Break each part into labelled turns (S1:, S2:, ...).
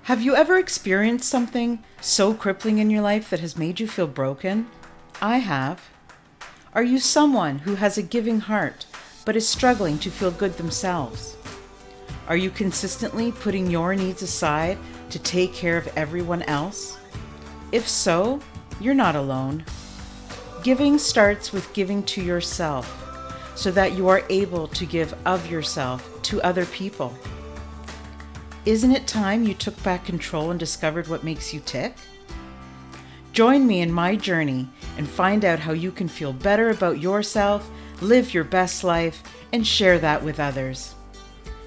S1: Have you ever experienced something so crippling in your life that has made you feel broken? I have. Are you someone who has a giving heart but is struggling to feel good themselves? Are you consistently putting your needs aside to take care of everyone else? If so, you're not alone. Giving starts with giving to yourself so that you are able to give of yourself to other people. Isn't it time you took back control and discovered what makes you tick? Join me in my journey and find out how you can feel better about yourself, live your best life, and share that with others.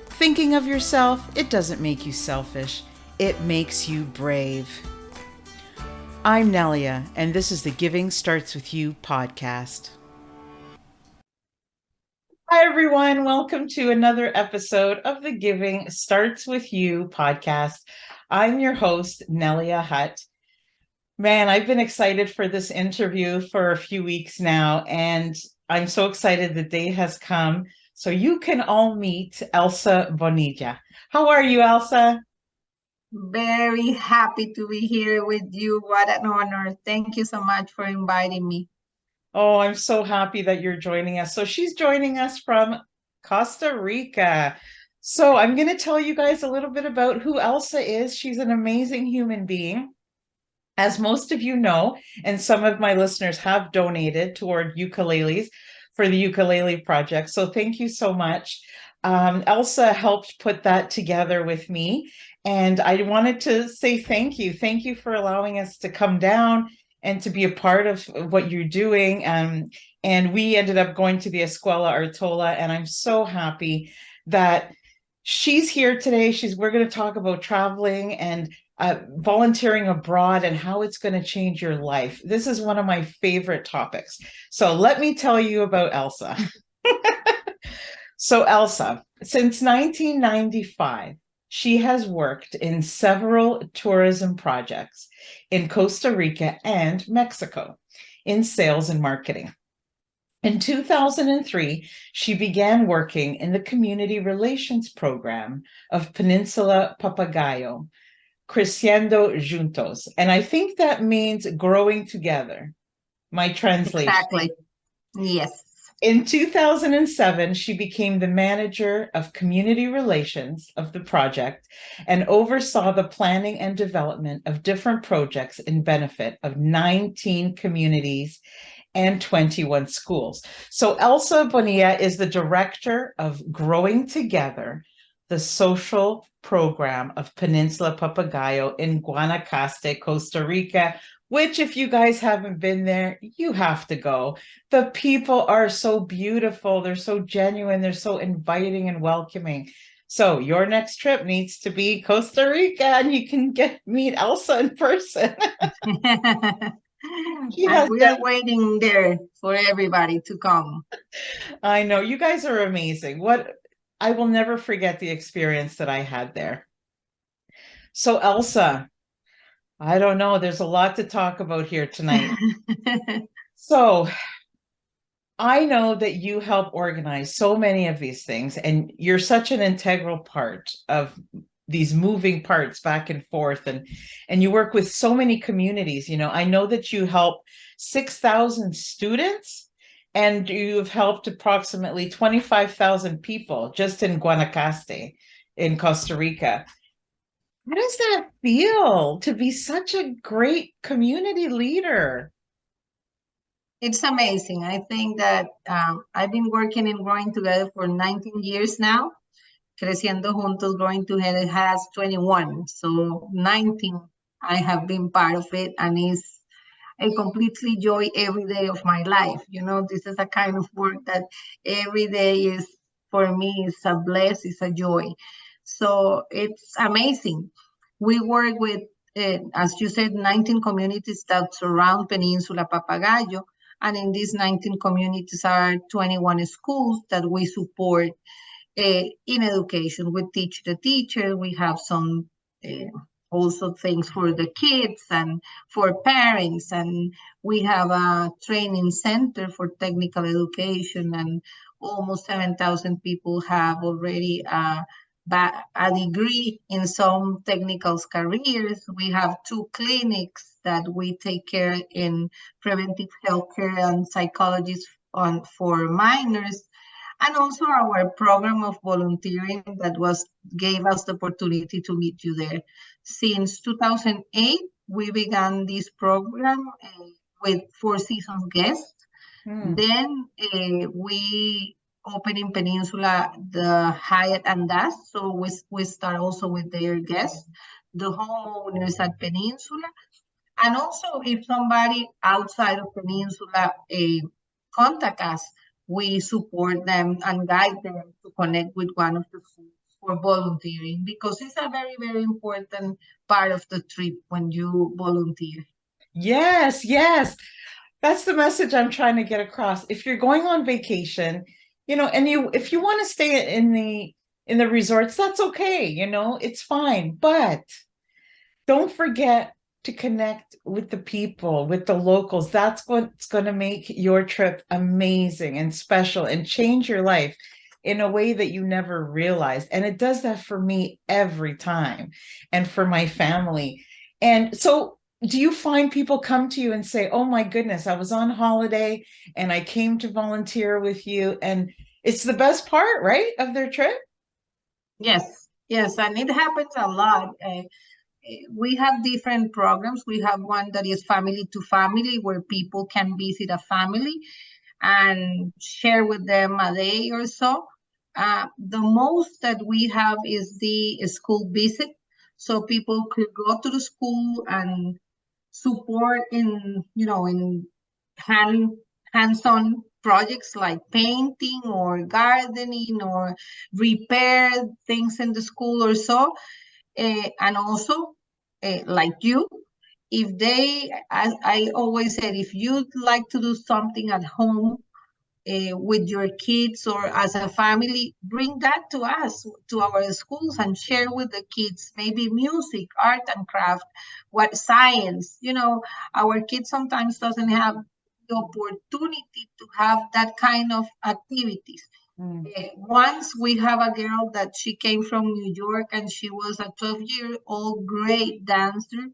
S1: Thinking of yourself, it doesn't make you selfish. It makes you brave. I'm Nelia, and this is the Giving Starts With You podcast. Hi, everyone. Welcome to another episode of the Giving Starts With You podcast. I'm your host, Nelia Hutt. Man, I've been excited for this interview for a few weeks now, and I'm so excited the day has come so you can all meet Elsa Bonilla. How are you, Elsa?
S2: Very happy to be here with you. What an honor. Thank you so much for inviting me.
S1: Oh, I'm so happy that you're joining us. So she's joining us from Costa Rica. So I'm going to tell you guys a little bit about who Elsa is. She's an amazing human being. As most of you know, and some of my listeners have donated toward ukuleles for the ukulele project. So thank you so much. Elsa helped put that together with me. And I wanted to say thank you. Thank you for allowing us to come down and to be a part of what you're doing. And we ended up going to the Escuela Artola, and I'm so happy that she's here today. We're going to talk about traveling and volunteering abroad and how it's going to change your life. This is one of my favorite topics. So let me tell you about Elsa. So Elsa, since 1995, she has worked in several tourism projects in Costa Rica and Mexico in sales and marketing. In 2003, she began working in the community relations program of Peninsula Papagayo, Creciendo Juntos. And I think that means growing together. My translation.
S2: Exactly. Yes.
S1: In 2007, she became the manager of community relations of the project and oversaw the planning and development of different projects in benefit of 19 communities and 21 schools. So Elsa Bonilla is the director of Growing Together, the social program of Peninsula Papagayo in Guanacaste, Costa Rica, which if you guys haven't been there, you have to go. The people are so beautiful. They're so genuine. They're so inviting and welcoming. So your next trip needs to be Costa Rica, and you can meet Elsa in person.
S2: And we are waiting there for everybody to come.
S1: I know you guys are amazing. I will never forget the experience that I had there. So Elsa, I don't know, there's a lot to talk about here tonight. So I know that you help organize so many of these things, and you're such an integral part of these moving parts back and forth, and you work with so many communities. I know that you help 6,000 students, and you've helped approximately 25,000 people just in Guanacaste in Costa Rica. How does that feel to be such a great community leader?
S2: It's amazing. I think that I've been working in Growing Together for 19 years now. Creciendo Juntos, Growing Together has 21. So 19, I have been part of it, and it's a completely joy every day of my life. This is a kind of work that every day is, for me, is a bless, it's a joy. So it's amazing. We work with, as you said, 19 communities that surround Peninsula Papagayo. And in these 19 communities are 21 schools that we support in education. We teach the teachers. We have some also things for the kids and for parents, and we have a training center for technical education, and almost 7,000 people have already a degree in some technical careers. We have 2 clinics that we take care in preventive healthcare and psychologists for minors, and also our program of volunteering that gave us the opportunity to meet you there. Since 2008, we began this program with Four Seasons guests. Then we open in Peninsula the Hyatt and Das, so we start also with their guests, the homeowners at Peninsula, and also if somebody outside of Peninsula contact us, we support them and guide them to connect with one of the schools for volunteering, because it's a very, very important part of the trip when you volunteer.
S1: Yes, yes. That's the message I'm trying to get across. If you're going on vacation, and if you want to stay in the resorts, that's okay, it's fine. But don't forget to connect with the people, with the locals. That's what's going to make your trip amazing and special and change your life in a way that you never realized. And it does that for me every time, and for my family. And so do you find people come to you and say, oh my goodness, I was on holiday and I came to volunteer with you, and it's the best part, right, of their trip?
S2: Yes, yes, and it happens a lot. We have different programs. We have one that is family to family, where people can visit a family and share with them a day or so. The most that we have is the school visit. So people could go to the school and support in hands-on projects like painting or gardening or repair things in the school or so. And also, like you, if I always said, if you'd like to do something at home with your kids or as a family, bring that to us, to our schools, and share with the kids, maybe music, art and craft, what science. Our kids sometimes doesn't have the opportunity to have that kind of activities. Once we have a girl that she came from New York, and she was a 12-year-old great dancer,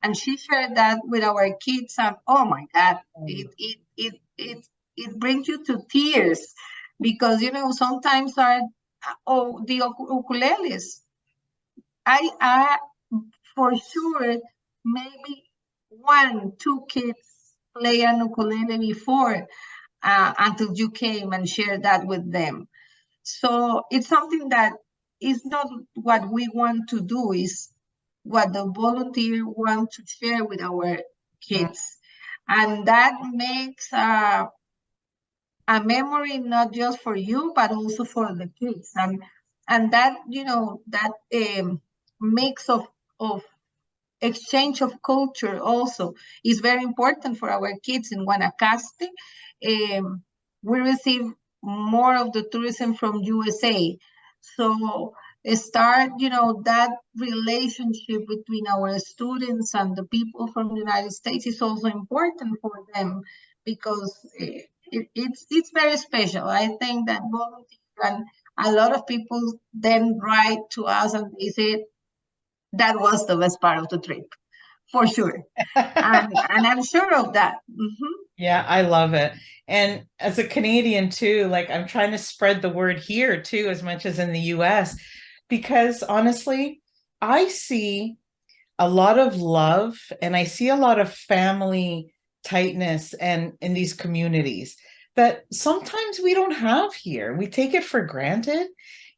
S2: and she shared that with our kids, and oh my God, it brings you to tears, because sometimes the ukuleles. I for sure, maybe 1, 2 kids play an ukulele before, until you came and shared that with them. So it's something that is not what we want to do, is what the volunteer want to share with our kids. And that makes a memory not just for you, but also for the kids. And that, that mix of exchange of culture also is very important for our kids in Guanacaste. We receive more of the tourism from USA. So start, that relationship between our students and the people from the United States is also important for them, because it's very special. I think that volunteer, and a lot of people then write to us and they say, that was the best part of the trip, for sure. And I'm sure of that.
S1: Yeah, I love it. And as a Canadian too, like I'm trying to spread the word here too, as much as in the US, because honestly, I see a lot of love and I see a lot of family tightness and in these communities that sometimes we don't have here. We take it for granted.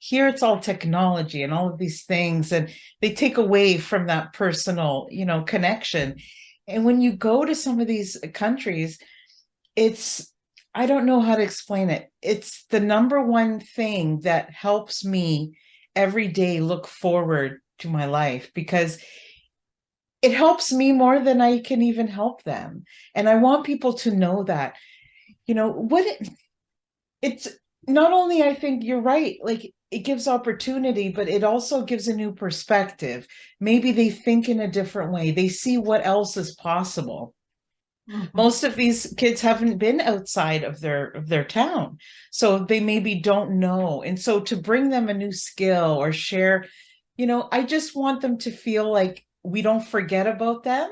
S1: Here it's all technology and all of these things, and they take away from that personal, connection. And when you go to some of these countries, it's, I don't know how to explain it. It's the number one thing that helps me every day look forward to my life, because it helps me more than I can even help them. And I want people to know that, it's not only, I think you're right, like it gives opportunity, but it also gives a new perspective. Maybe they think in a different way. They see what else is possible.
S2: Mhm.
S1: Most of these kids haven't been outside of their town, so they maybe don't know. And so to bring them a new skill or share, I just want them to feel like we don't forget about them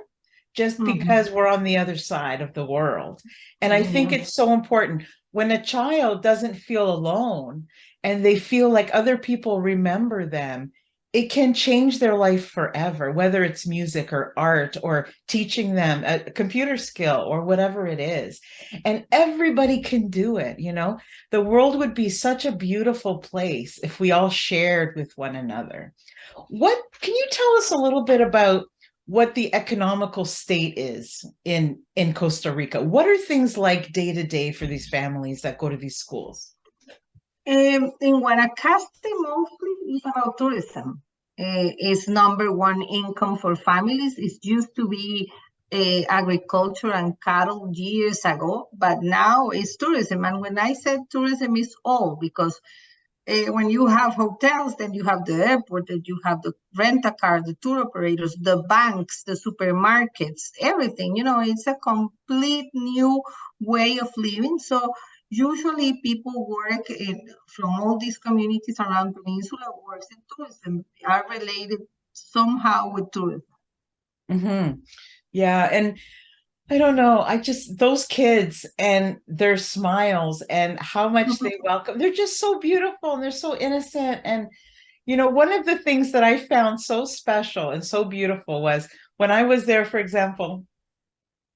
S1: just
S2: Mhm.
S1: because we're on the other side of the world. And I think
S2: Yeah.
S1: it's so important when a child doesn't feel alone and they feel like other people remember them, it can change their life forever, whether it's music or art or teaching them a computer skill or whatever it is. And everybody can do it. The world would be such a beautiful place if we all shared with one another. What can you tell us a little bit about what the economical state is in Costa Rica? What are things like day to day for these families that go to these schools?
S2: In Guanacaste, mostly is about tourism. It's number one income for families. It used to be agriculture and cattle years ago, but now it's tourism. And when I said tourism, is all because when you have hotels, then you have the airport, then you have the rent a car, the tour operators, the banks, the supermarkets, everything. It's a complete new way of living. So usually people work from all these communities around Peninsula works in tourism, are related somehow with tourism.
S1: Hmm. Yeah, and I don't know. I just, those kids and their smiles and how much they welcome, they're just so beautiful and they're so innocent. And, one of the things that I found so special and so beautiful was when I was there, for example,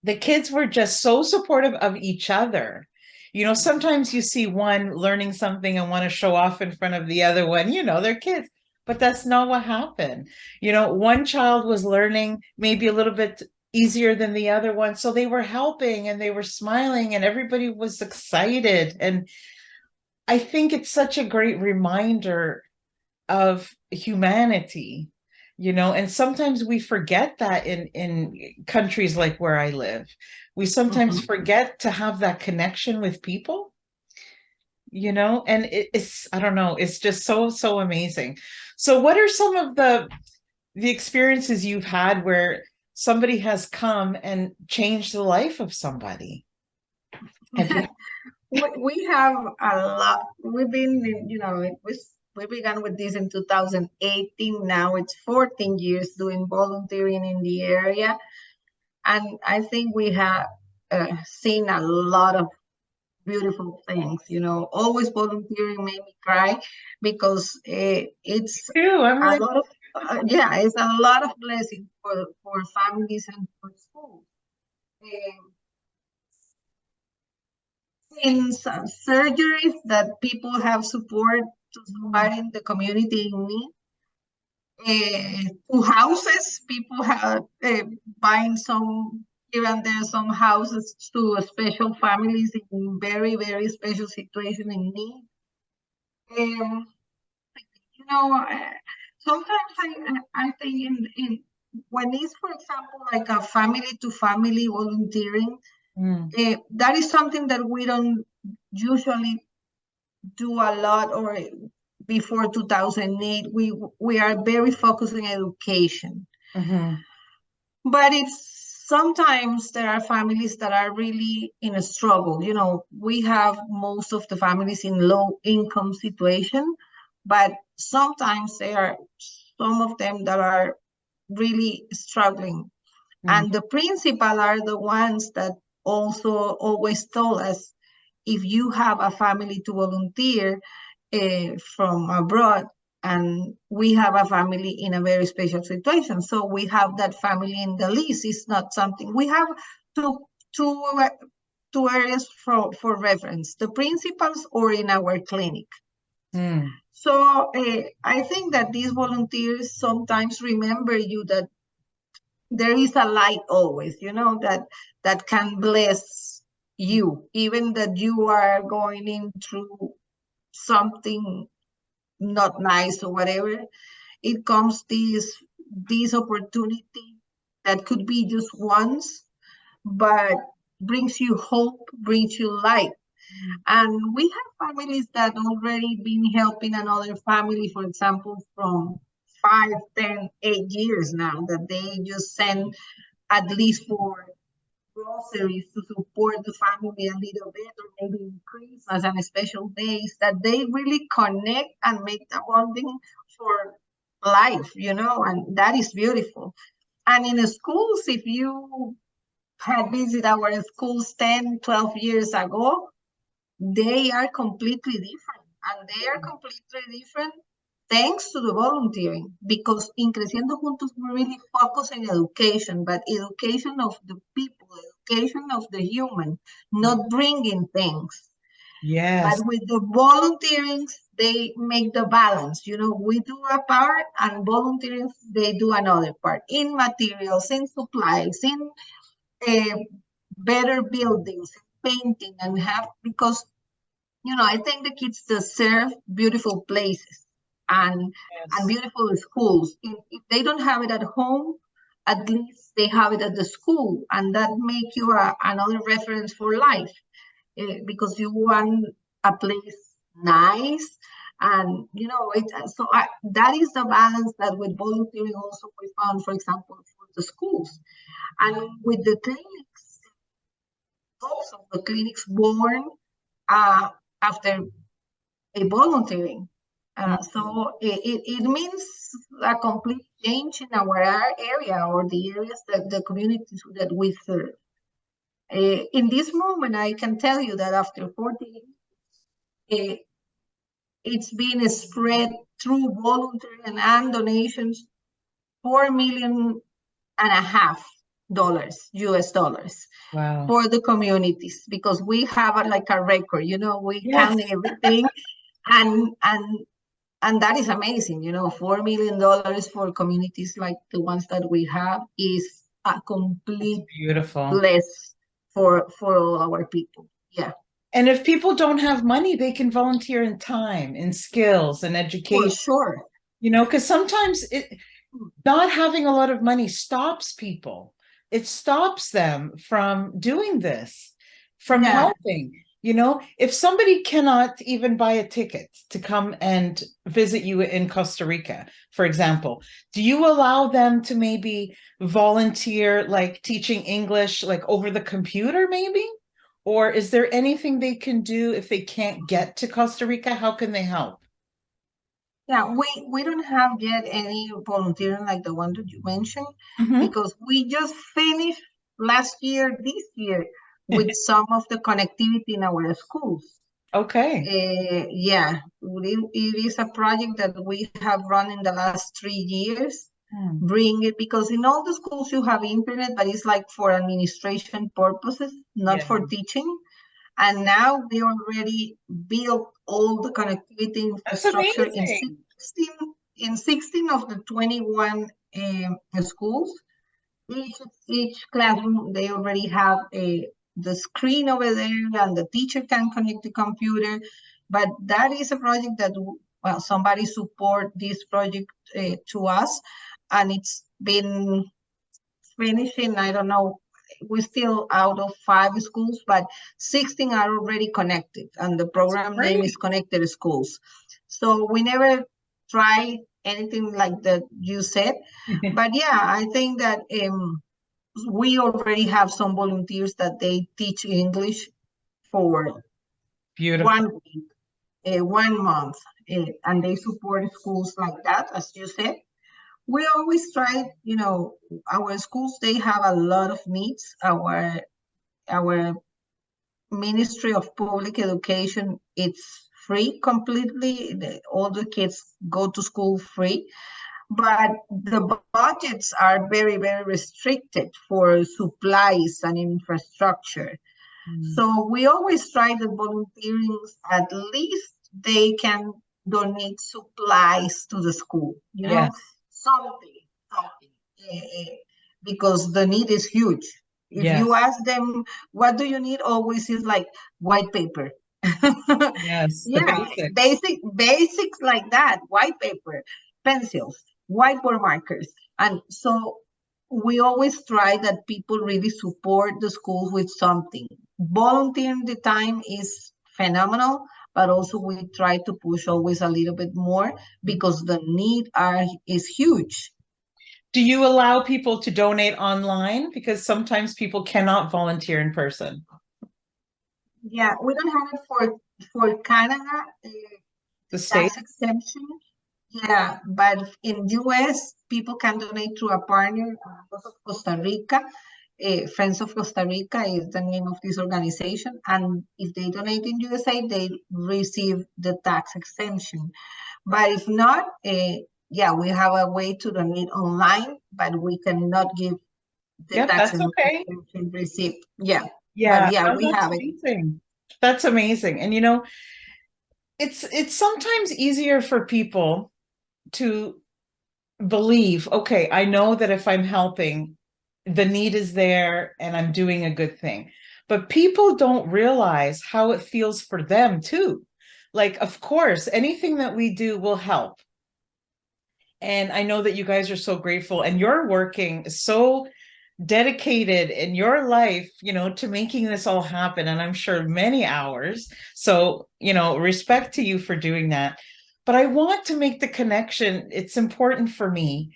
S1: the kids were just so supportive of each other. Sometimes you see one learning something and want to show off in front of the other one, they're kids, but that's not what happened. One child was learning maybe a little bit easier than the other one. So they were helping and they were smiling and everybody was excited. And I think it's such a great reminder of humanity. And sometimes we forget that in countries like where I live. We sometimes
S2: Mhm.
S1: forget to have that connection with people, and it's, I don't know, it's just so amazing. So what are some of the experiences you've had where somebody has come and changed the life of somebody? Have you?
S2: We have a lot. We've been, we began with this in 2018. Now it's 14 years doing volunteering in the area. And I think we have seen a lot of beautiful things. Always volunteering made me cry because it's
S1: Too. I'm
S2: a
S1: like,
S2: lot of, yeah, it's a lot of blessing for families and for schools. Um, in some surgeries that people have support to somebody in the community in need. To houses, people have buying some here and there some houses to special families in very very special situation in need. Um, you know, uh, Sometimes I think in when it's for example like a family to family volunteering,
S1: mm,
S2: that is something that we don't usually do a lot or before 2008 we are very focused on education,
S1: mhm,
S2: but it's sometimes there are families that are really in a struggle. We have most of the families in low income situation, but sometimes there are some of them that are really struggling,
S1: mm,
S2: and the principal are the ones that also always told us, if you have a family to volunteer from abroad, and we have a family in a very special situation, so we have that family in the list. It's not something we have two two two areas for reference: the principals or in our clinic.
S1: mm,
S2: So I think that these volunteers sometimes remember you that there is a light always, that can bless you, even that you are going in through something not nice or whatever. It comes this opportunity that could be just once, but brings you hope, brings you light. And we have families that already been helping another family, for example, from 5, 10, 8 years now, that they just send at least for groceries to support the family a little bit, or maybe in Christmas and special days, that they really connect and make the bonding for life, and that is beautiful. And in the schools, if you had visited our schools 10, 12 years ago, they are completely different. And they are completely different thanks to the volunteering, because in Creciendo Juntos, we really focus on education, but education of the people, education of the human, not bringing things.
S1: Yes.
S2: But with the volunteering, they make the balance. We do a part, and volunteering, they do another part in materials, in supplies, in better buildings, painting, and because I think the kids deserve beautiful places and
S1: Yes.
S2: beautiful schools. If they don't have it at home, at least they have it at the school, and that make you another reference for life, because you want a place nice, and that is the balance that with volunteering also we found, for example, for the schools and with the clinics. Also, the clinics born after a volunteering. So it means a complete change in our area, or the areas that the communities that we serve. In this moment, I can tell you that after 40 years, it's been spread through volunteering and donations, $4.5 million US dollars.
S1: Wow.
S2: For the communities, because we have like a record, we
S1: Yes.
S2: count everything, and that is amazing. $4 million for communities like the ones that we have is a complete
S1: Beautiful.
S2: bless for all our people. Yeah.
S1: And if people don't have money, they can volunteer in time, in skills, and education.
S2: For sure.
S1: Because sometimes not having a lot of money stops people. It stops them from doing this, from helping. If somebody cannot even buy a ticket to come and visit you in Costa Rica, for example, do you allow them to maybe volunteer, like teaching English, like over the computer maybe? Or is there anything they can do if they can't get to Costa Rica? How can they help?
S2: Yeah, we don't have yet any volunteering like the one that you mentioned,
S1: Mhm.
S2: because we just finished this year, with some of the connectivity in our schools.
S1: Okay.
S2: Yeah, it is a project that we have run in the last 3 years. Bring it, because in all the schools you have internet, but it's like for administration purposes, not for teaching. And now we already built all the connectivity infrastructure in 16 of the 21 schools. Each classroom, they already have the screen over there, and the teacher can connect the computer. But that is a project that, well, somebody support this project to us, and it's been finishing, I don't know, we're still out of 5 schools, but 16 are already connected, and the program name is Connected Schools. So we never try anything like that you said, but yeah, I think that we already have some volunteers that they teach English for
S1: Beautiful.
S2: 1 week, 1 month, and they support schools like that, as you said. We always try, our schools, they have a lot of needs. Our Ministry of Public Education, it's free completely. All the kids go to school free, but the budgets are very, very restricted for supplies and infrastructure. So we always try the volunteering, at least they can donate supplies to the school, something, because the need is huge. If you ask them, what do you need? Always is like white paper.
S1: Yes,
S2: Yeah, basics like that, white paper, pencils, whiteboard markers. And so we always try that people really support the schools with something. Volunteering the time is phenomenal, but also we try to push always a little bit more, because the need is huge.
S1: Do you allow people to donate online? Because sometimes people cannot volunteer in person.
S2: Yeah, we don't have it for Canada,
S1: The state?
S2: tax exemption. Yeah, but in US, people can donate through a partner, of Costa Rica. Friends of Costa Rica is the name of this organization. And if they donate in USA, they receive the tax exemption. But if not, yeah, we have a way to donate online, but we cannot give the
S1: Yep,
S2: tax
S1: that's okay.
S2: exemption receipt. Yeah, but
S1: Yeah,
S2: yeah,
S1: no,
S2: we
S1: that's
S2: have it.
S1: amazing. That's amazing. And it's sometimes easier for people to believe, okay, I know that if I'm helping, the need is there and I'm doing a good thing. But people don't realize how it feels for them too. Like, of course, anything that we do will help. And I know that you guys are so grateful and you're working so dedicated in your life, to making this all happen. And I'm sure many hours. So, respect to you for doing that. But I want to make the connection. It's important for me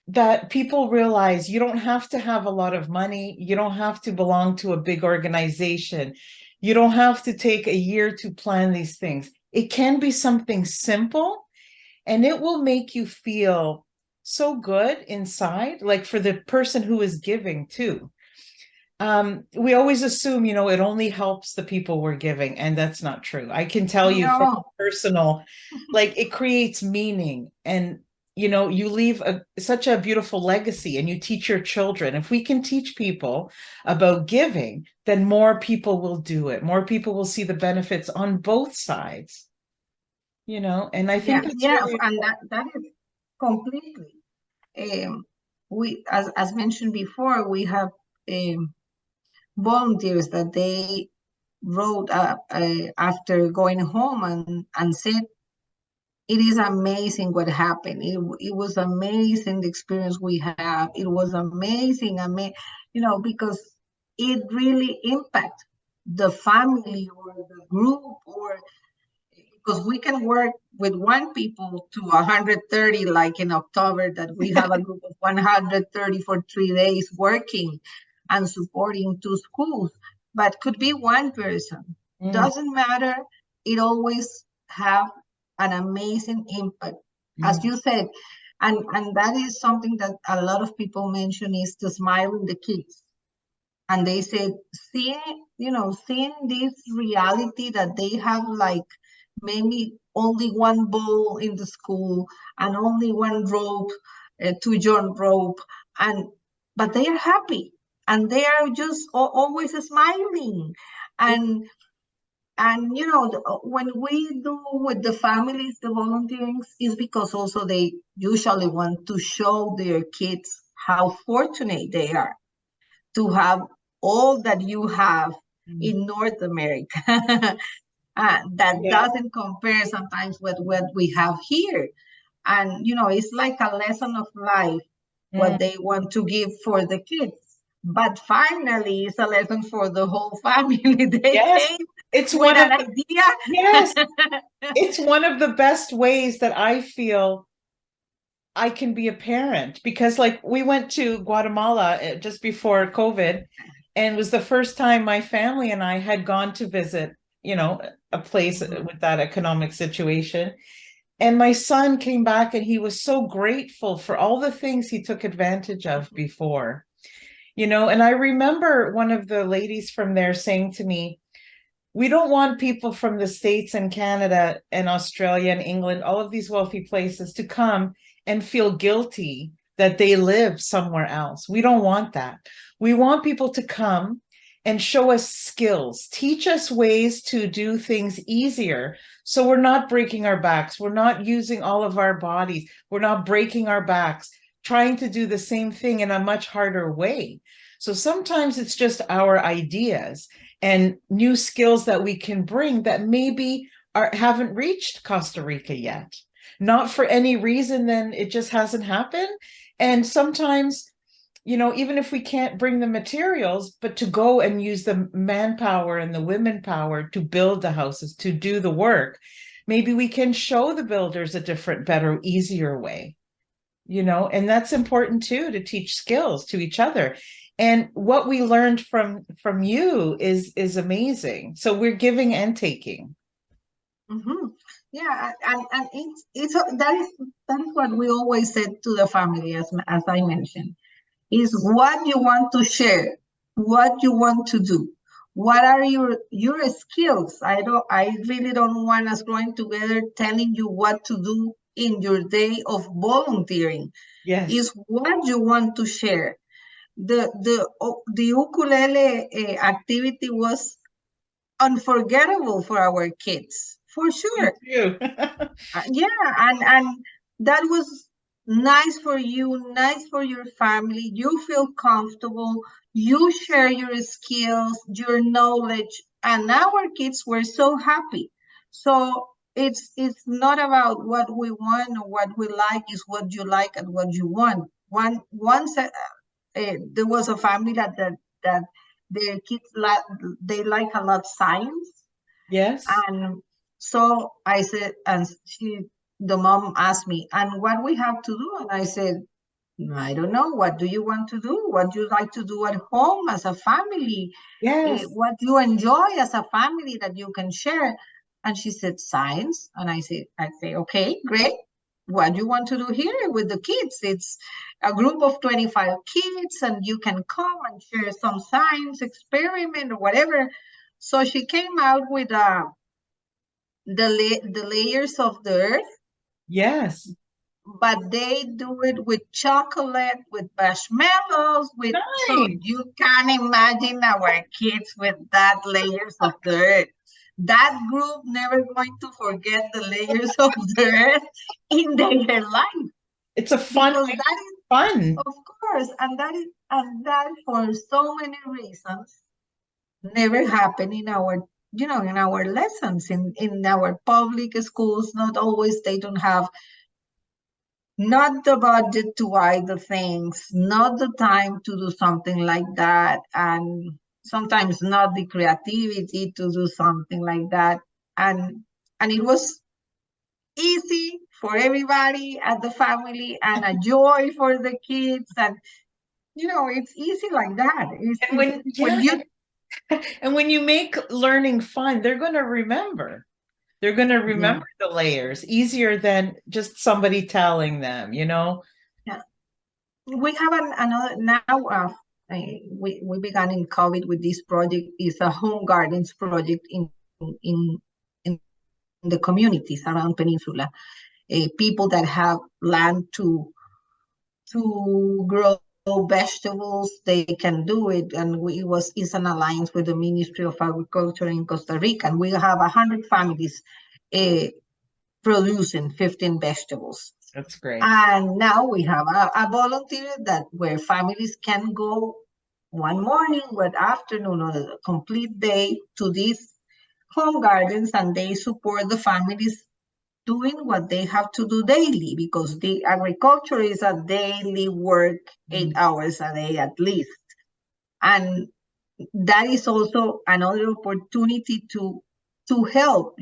S1: that people realize you don't have to have a lot of money. You don't have to belong to a big organization. You don't have to take a year to plan these things. It can be something simple and it will make you feel so good inside, like for the person who is giving too. We always assume, it only helps the people we're giving, and that's not true. I can tell you from
S2: No,
S1: personal, like it creates meaning, and you leave such a beautiful legacy, and you teach your children. If we can teach people about giving, then more people will do it. More people will see the benefits on both sides. And I
S2: yeah,
S1: think it's
S2: yeah,
S1: really
S2: and that is completely. We, as mentioned before, we have volunteers that they wrote after going home and said, it is amazing what happened. It was amazing the experience we have. It was amazing, because it really impacts the family or the group, or because we can work with one people to 130, like in October, that we have a group of 130 for 3 days working and supporting two schools, but could be one person.
S1: mm,
S2: Doesn't matter. It always have an amazing impact, as
S1: mm,
S2: you said, and that is something that a lot of people mention is to smile in the kids. And they said, seeing this reality that they have, like maybe only one ball in the school and only one rope, to jump rope, and but they are happy and they are just always smiling. And when we do with the families the volunteering is because also they usually want to show their kids how fortunate they are to have all that you have
S1: mm.
S2: in North America. That
S1: Yeah.
S2: doesn't compare sometimes with what we have here. And, it's like a lesson of life, what
S1: Mm.
S2: they want to give for the kids. But finally, it's a lesson for the whole family. They
S1: Yes,
S2: came
S1: it's
S2: with
S1: one of
S2: an
S1: the yes, it's one of the best ways that I feel I can be a parent because like we went to Guatemala just before COVID and it was the first time my family and I had gone to visit, a place
S2: idea.
S1: with that economic situation. And my son came back and he was so grateful for all the things he took advantage of before, and I remember one of the ladies from there saying to me, we don't want people from the States and Canada and Australia and England, all of these wealthy places, to come and feel guilty that they live somewhere else. We don't want that. We want people to come and show us skills, teach us ways to do things easier. So we're not breaking our backs. We're not using all of our bodies. We're not breaking our backs, trying to do the same thing in a much harder way. So sometimes it's just our ideas and new skills that we can bring that maybe haven't reached Costa Rica yet. Not for any reason, then it just hasn't happened. And sometimes, even if we can't bring the materials, but to go and use the manpower and the women power to build the houses, to do the work, maybe we can show the builders a different, better, easier way. and that's important too, to teach skills to each other. And what we learned from you is amazing. So we're giving and taking.
S2: Yeah, and it's that is what we always said to the family, as I mentioned, is what you want to share, what you want to do, what are your skills. I really don't want us growing together telling you what to do in your day of volunteering.
S1: Yes.
S2: Is what you want to share. The ukulele activity was unforgettable for our kids, for
S1: Me
S2: sure.
S1: too.
S2: Yeah, and that was nice for you, nice for your family. You feel comfortable, you share your skills, your knowledge, and our kids were so happy. So it's not about what we want or what we like, it's what you like and what you want. Once there was a family that their kids they like a lot science,
S1: Yes.
S2: and so I said, and the mom asked me, and what we have to do? And I said, I don't know. What do you want to do? What do you like to do at home as a family?
S1: Yes.
S2: What you enjoy as a family that you can share? And she said, science. And I say, okay, great. What do you want to do here with the kids? It's a group of 25 kids, and you can come and share some science experiment or whatever. So she came out with the layers of the earth,
S1: Yes.
S2: but they do it with chocolate, with marshmallows, with so
S1: Nice.
S2: you can imagine our kids with that layers of the earth. That group never going to forget the layers of the earth in their life,
S1: It's a fun
S2: because
S1: way.
S2: that is,
S1: Fun.
S2: of course, and that for so many reasons never happen in our, in our lessons in our public schools. Not always, they don't have not the budget to buy the things, not the time to do something like that, and sometimes not the creativity to do something like that. And it was easy for everybody at the family, and a joy for the kids, and it's easy like that.
S1: And when
S2: When
S1: yeah,
S2: you
S1: and when you make learning fun, they're going to remember. They're going to
S2: Yeah,
S1: remember the layers easier than just somebody telling them.
S2: yeah. We have another now. We began in COVID with this project. Is a home gardens project in in the communities around Peninsula. People that have land to grow vegetables, they can do it. And it's an alliance with the Ministry of Agriculture in Costa Rica, and we have 100 families uh, producing 15 vegetables.
S1: That's great.
S2: And now we have a volunteer that where families can go one morning, one afternoon, or a complete day to these home gardens, and they support the families doing what they have to do daily, because the agriculture is a daily work, 8 hours a day at least. And that is also another opportunity to help.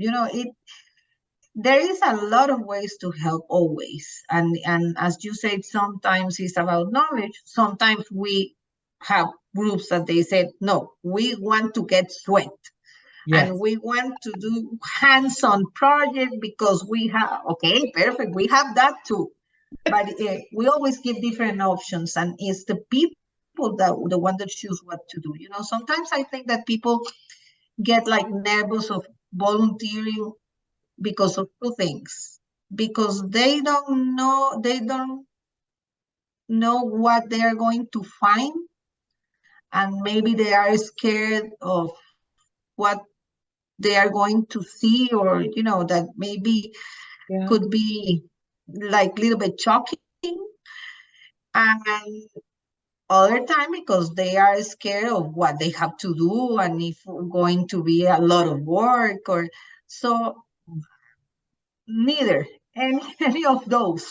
S2: There is a lot of ways to help always, and as you said, sometimes it's about knowledge. Sometimes we have groups that they said, no, we want to get sweat, and
S1: Yes.
S2: we want to do hands-on project, because we have, okay, perfect, we have that too. But we always give different options, and it's the people that the one that choose what to do. Sometimes I think that people get like nervous of volunteering because of two things. Because they don't know what they are going to find, and maybe they are scared of what they are going to see, or that maybe
S1: Yeah.
S2: could be like a little bit shocking. And other time because they are scared of what they have to do, and if going to be a lot of work, or so. Neither any of those.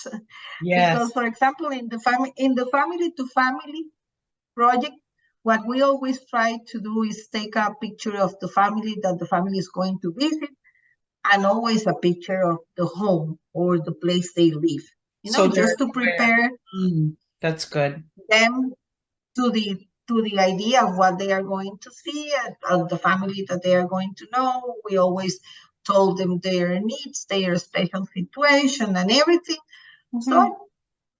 S2: Because,
S1: Yes.
S2: for example, in the family to family project, what we always try to do is take a picture of the family that the family is going to visit, and always a picture of the home or the place they live.
S1: So they're
S2: just to
S1: aware.
S2: prepare
S1: That's good.
S2: them to the idea of what they are going to see and of the family that they are going to know. We always told them their needs, their special situation, and everything.
S1: Mhm.
S2: So,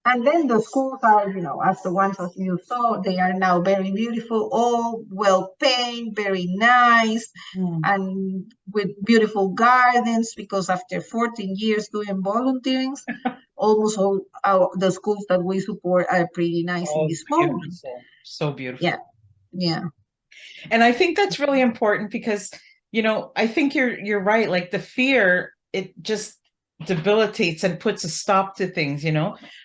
S2: and then the schools are, as the ones as you saw, they are now very beautiful, all well paid, very nice,
S1: Mm.
S2: and with beautiful gardens. Because after 14 years doing volunteering, almost all the schools that we support are pretty nice in
S1: Oh,
S2: this moment.
S1: beautiful. So beautiful.
S2: Yeah, yeah.
S1: And I think that's really important because, I think you're right. Like the fear, it just debilitates and puts a stop to things.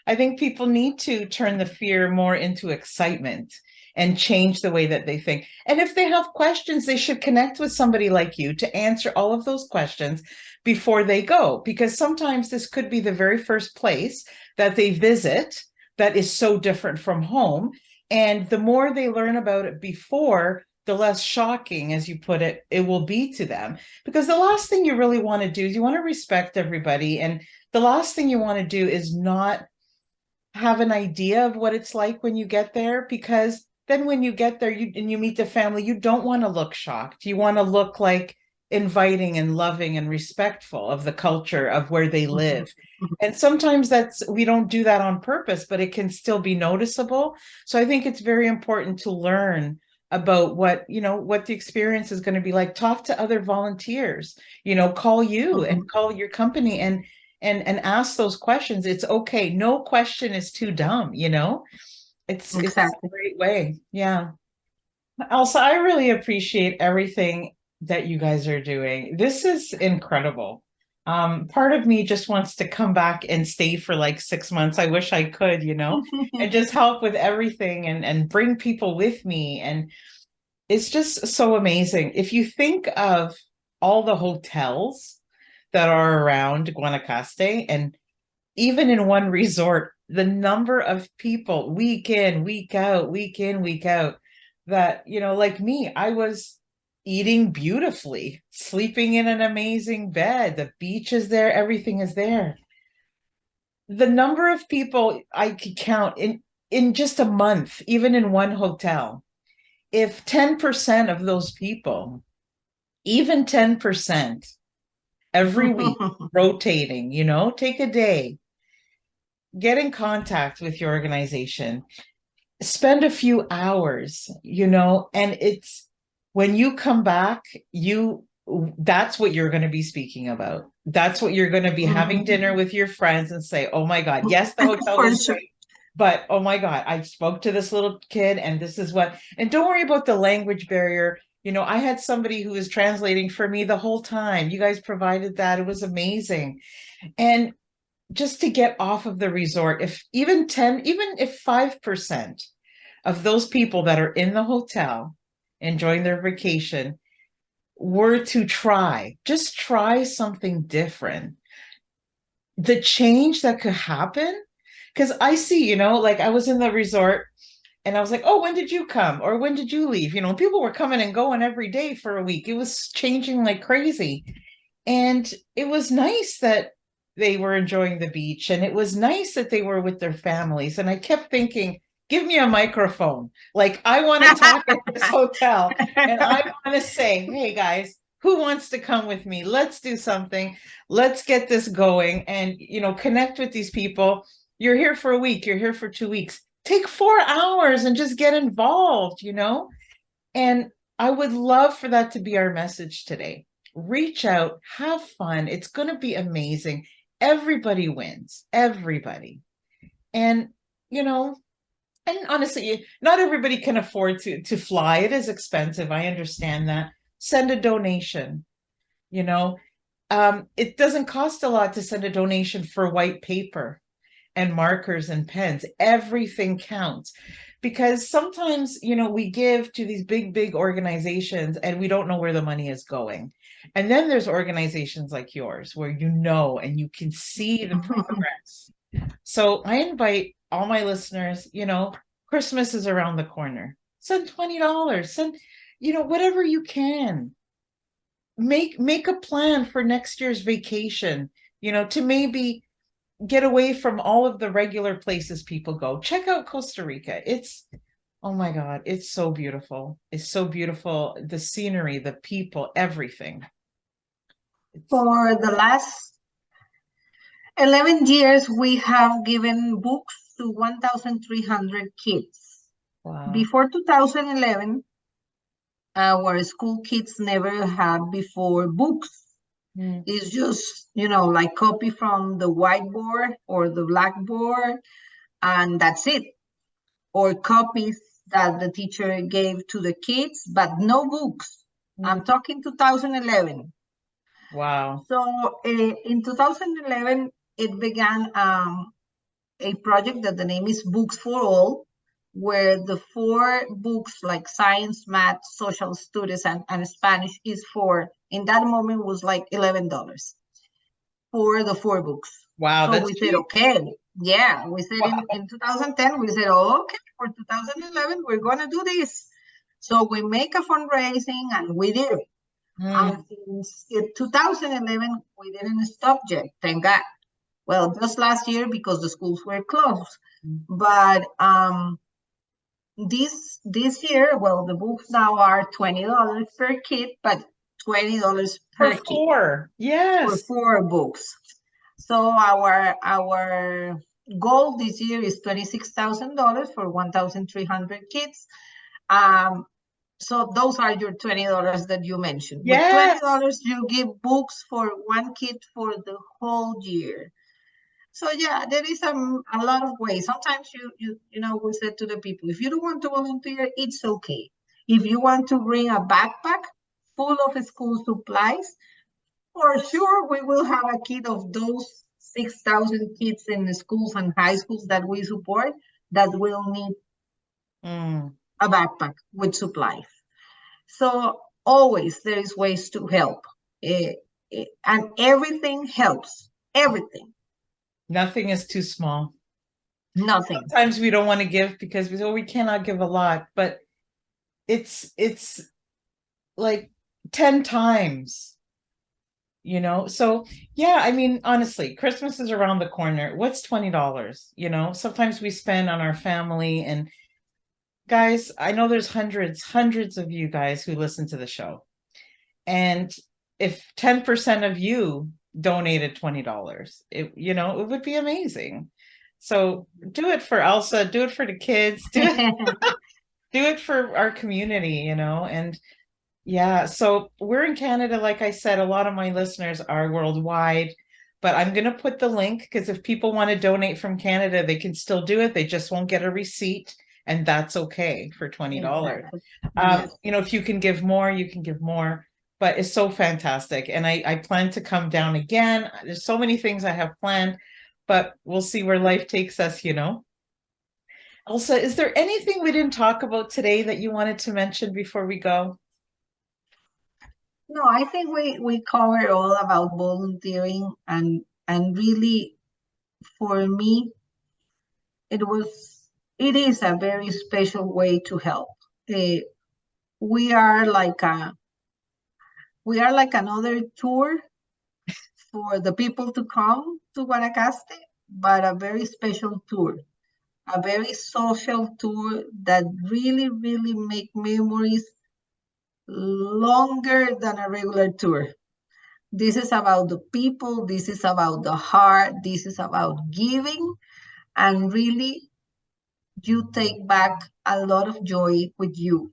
S1: I think people need to turn the fear more into excitement and change the way that they think. And if they have questions, they should connect with somebody like you to answer all of those questions before they go, because sometimes this could be the very first place that they visit that is so different from home. And the more they learn about it before, the less shocking, as you put it, it will be to them. Because the last thing you really want to do is you want to respect everybody. And the last thing you want to do is not have an idea of what it's like when you get there, because then when you get there and you meet the family, you don't want to look shocked. You want to look like inviting and loving and respectful of the culture of where they live. And sometimes we don't do that on purpose, but it can still be noticeable. So I think it's very important to learn about what the experience is going to be like. Talk to other volunteers, call you and call your company and ask those questions. It's okay. No question is too dumb. It's a
S2: Exactly.
S1: great way. Yeah. Elsa, I really appreciate everything that you guys are doing. This is incredible. Part of me just wants to come back and stay for like 6 months. I wish I could, and just help with everything and bring people with me. And it's just so amazing. If you think of all the hotels that are around Guanacaste, and even in one resort, the number of people week in, week out, week in, week out, that, like me, I was eating beautifully, sleeping in an amazing bed. The beach is there, everything is there. The number of people I could count in just a month, even in one hotel, if 10% of those people, even 10% every week, rotating, take a day, get in contact with your organization, spend a few hours, and it's when you come back, that's what you're going to be speaking about. That's what you're going to be having dinner with your friends and say, oh my God, yes, the hotel
S2: For
S1: was
S2: sure.
S1: great. But oh my God, I spoke to this little kid and this is and don't worry about the language barrier. I had somebody who was translating for me the whole time. You guys provided that. It was amazing. And just to get off of the resort, if even 10, even if 5% of those people that are in the hotel enjoying their vacation were to just try something different, the change that could happen. Because I see, like I was in the resort and I was like, oh, when did you come? Or when did you leave? People were coming and going every day for a week. It was changing like crazy. And it was nice that they were enjoying the beach, and it was nice that they were with their families. And I kept thinking, give me a microphone. Like, I want to talk at this hotel and I want to say, hey guys, who wants to come with me? Let's do something. Let's get this going and, connect with these people. You're here for a week, you're here for 2 weeks. Take 4 hours and just get involved. And I would love for that to be our message today. Reach out, have fun. It's going to be amazing. Everybody wins, everybody. And, you know, and honestly, not everybody can afford to fly. It is expensive. I understand that. Send a donation, you know. It doesn't cost a lot to send a donation for white paper and markers and pens. Everything counts, because sometimes, we give to these big organizations and we don't know where the money is going. And then there's organizations like yours where and you can see the progress. So I invite all my listeners, Christmas is around the corner. Send $20, send, whatever you can. Make a plan for next year's vacation, to maybe get away from all of the regular places people go. Check out Costa Rica. It's, oh my God, it's so beautiful. It's so beautiful. The scenery, the people, everything. It's,
S2: For the last 11 years, we have given books to 1,300 kids.
S1: wow.
S2: Before 2011, our school kids never had before books.
S1: Mm.
S2: It's just, like copy from the whiteboard or the blackboard, and that's it. Or copies that the teacher gave to the kids, but no books.
S1: Mm.
S2: I'm talking 2011.
S1: Wow.
S2: So in 2011, it began a project that the name is Books for All, where the 4 books like science, math, social studies, and Spanish is for, in that moment, was like $11 for the 4 books.
S1: Wow,
S2: So
S1: that's
S2: we said,
S1: cheap.
S2: okay, yeah, we said
S1: Wow.
S2: in 2010, we said, okay, for 2011, we're going to do this. So we make a fundraising and we did it.
S1: Mm.
S2: And since 2011, we didn't stop yet, thank God. Well, just last year because the schools were closed. But this year, well, the books now are $20 per kid, but $20
S1: For
S2: per kid
S1: 4.
S2: for
S1: Yes.
S2: 4 books. So our goal this year is $26,000 for 1,300 kids. So those are your $20 that you mentioned. With
S1: Yes.
S2: $20, you give books for 1 kid for the whole year. So yeah, there is a lot of ways. Sometimes we said to the people, if you don't want to volunteer, it's okay. If you want to bring a backpack full of school supplies, for sure we will have a kid of those 6,000 kids in the schools and high schools that we support that will need
S1: Mm.
S2: a backpack with supplies. So always there is ways to help. And everything helps. Everything.
S1: Nothing is too small.
S2: Nothing.
S1: Sometimes we don't want to give because we say, oh, we cannot give a lot, but it's like 10 times, So yeah, I mean, honestly, Christmas is around the corner. What's $20? Sometimes we spend on our family, and guys, I know there's hundreds of you guys who listen to the show. And if 10% of you donated $20, it would be amazing. So do it for Elsa, do it for the kids, do it for our community, and yeah. So we're in Canada, like I said, a lot of my listeners are worldwide, but I'm going to put the link because if people want to donate from Canada, they can still do it. They just won't get a receipt, and that's okay for $20.
S2: Exactly. Yes.
S1: If you can give more, you can give more, but it's so fantastic. And I plan to come down again. There's so many things I have planned, but we'll see where life takes us. Elsa, is there anything we didn't talk about today that you wanted to mention before we go?
S2: No, I think we covered all about volunteering, and really for me it is a very special way to help. Uh, we are like another tour for the people to come to Guanacaste, but a very special tour, a very social tour that really, really make memories longer than a regular tour. This is about the people, this is about the heart, this is about giving, and really you take back a lot of joy with you.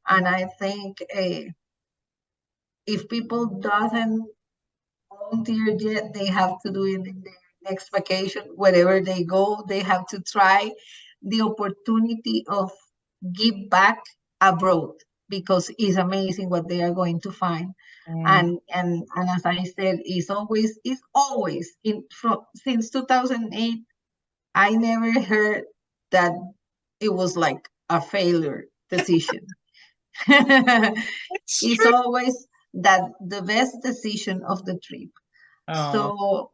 S2: And I think if people doesn't volunteer yet, they have to do it in their next vacation. Wherever they go, they have to try the opportunity of give back abroad, because it's amazing what they are going to find.
S1: Mm.
S2: And as I said, it's always since 2008, I never heard that it was like a failure decision.
S1: It's
S2: It's
S1: true.
S2: always that the best decision of the trip.
S1: Oh,
S2: So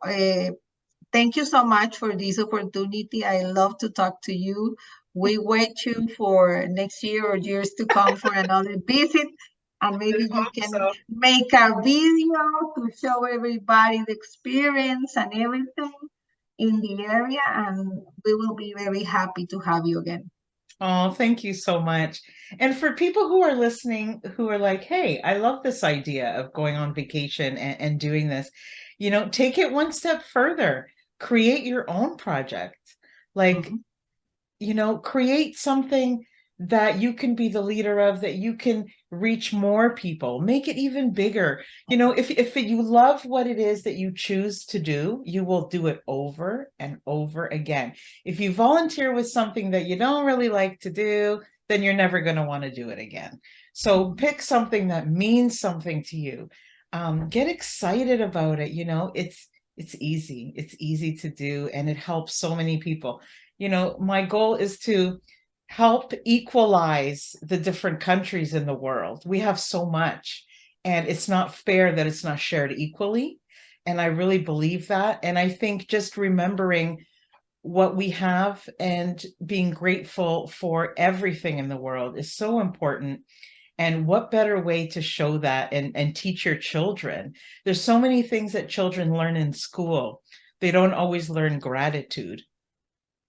S2: thank you so much for this opportunity. I love to talk to you. We wait you for next year or years to come for another visit, and
S1: I
S2: maybe you
S1: hope
S2: can
S1: so.
S2: make a video to show everybody the experience and everything. in the area, and we will be very happy to have you again.
S1: Oh, thank you so much. And for people who are listening, who are like, hey, I love this idea of going on vacation and doing this, take it one step further. Create your own project. Like,
S2: Mhm.
S1: create something that you can be the leader of, that you can reach more people, make it even bigger. If you love what it is that you choose to do, you will do it over and over again. If you volunteer with something that you don't really like to do, then you're never going to want to do it again. So pick something that means something to you. Get excited about it. It's easy. It's easy to do, and it helps so many people. My goal is to help equalize the different countries in the world. We have so much, and it's not fair that it's not shared equally. And I really believe that. And I think just remembering what we have and being grateful for everything in the world is so important. And what better way to show that and teach your children? There's so many things that children learn in school. They don't always learn gratitude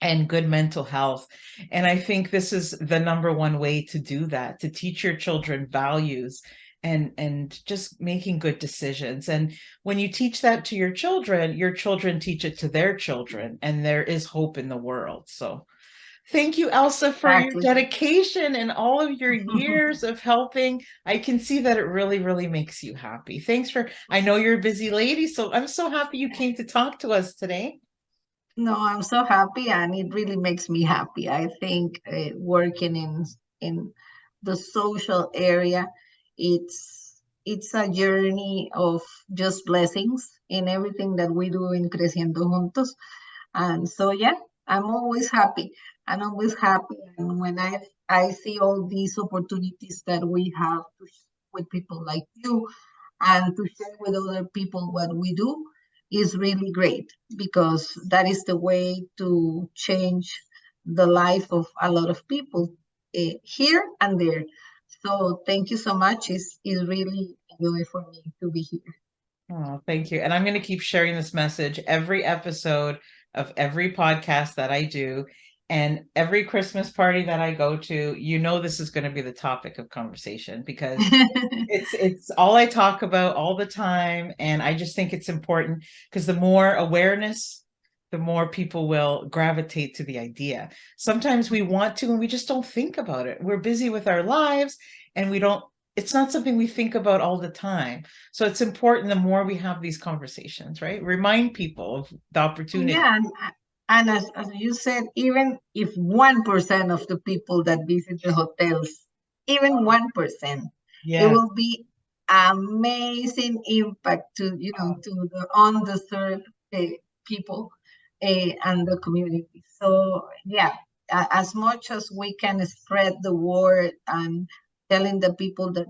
S1: and good mental health. And I think this is the number one way to do that, to teach your children values and just making good decisions. And when you teach that to your children teach it to their children, and there is hope in the world. So thank you, Elsa, for your
S2: Exactly.
S1: dedication and all of your years of helping. I can see that it really, really makes you happy. I know you're a busy lady, so I'm so happy you came to talk to us today.
S2: No, I'm so happy, and it really makes me happy. I think working in the social area, it's a journey of just blessings in everything that we do in Creciendo Juntos. And so, yeah, I'm always happy. I'm always happy, and when I see all these opportunities that we have with people like you, and to share with other people what we do, is really great, because that is the way to change the life of a lot of people here and there. So thank you so much. It's really a joy for me to be here.
S1: Oh, thank you. And I'm going to keep sharing this message every episode of every podcast that I do. And every Christmas party that I go to, this is going to be the topic of conversation, because it's all I talk about all the time. And I just think it's important, because the more awareness, the more people will gravitate to the idea. Sometimes we want to, and we just don't think about it. We're busy with our lives, and it's not something we think about all the time. So it's important, the more we have these conversations, right? Remind people of the opportunity.
S2: Yeah, and as you said, even if 1% of the people that visit the hotels, even 1%, it
S1: Yeah.
S2: will be amazing impact to, to the underserved people and the community. So yeah, as much as we can spread the word and telling the people that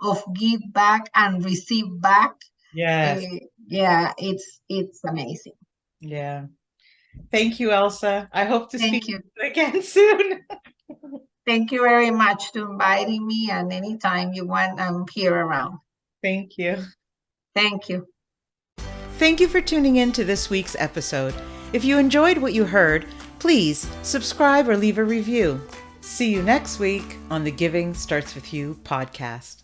S2: of give back and receive back,
S1: Yes.
S2: yeah, it's amazing.
S1: Yeah. Thank you, Elsa. I hope to speak
S2: Thank you.
S1: again soon.
S2: Thank you very much to inviting me, and anytime you want, I'm here around.
S1: Thank you.
S2: Thank you.
S1: Thank you for tuning in to this week's episode. If you enjoyed what you heard, please subscribe or leave a review. See you next week on the Giving Starts With You podcast.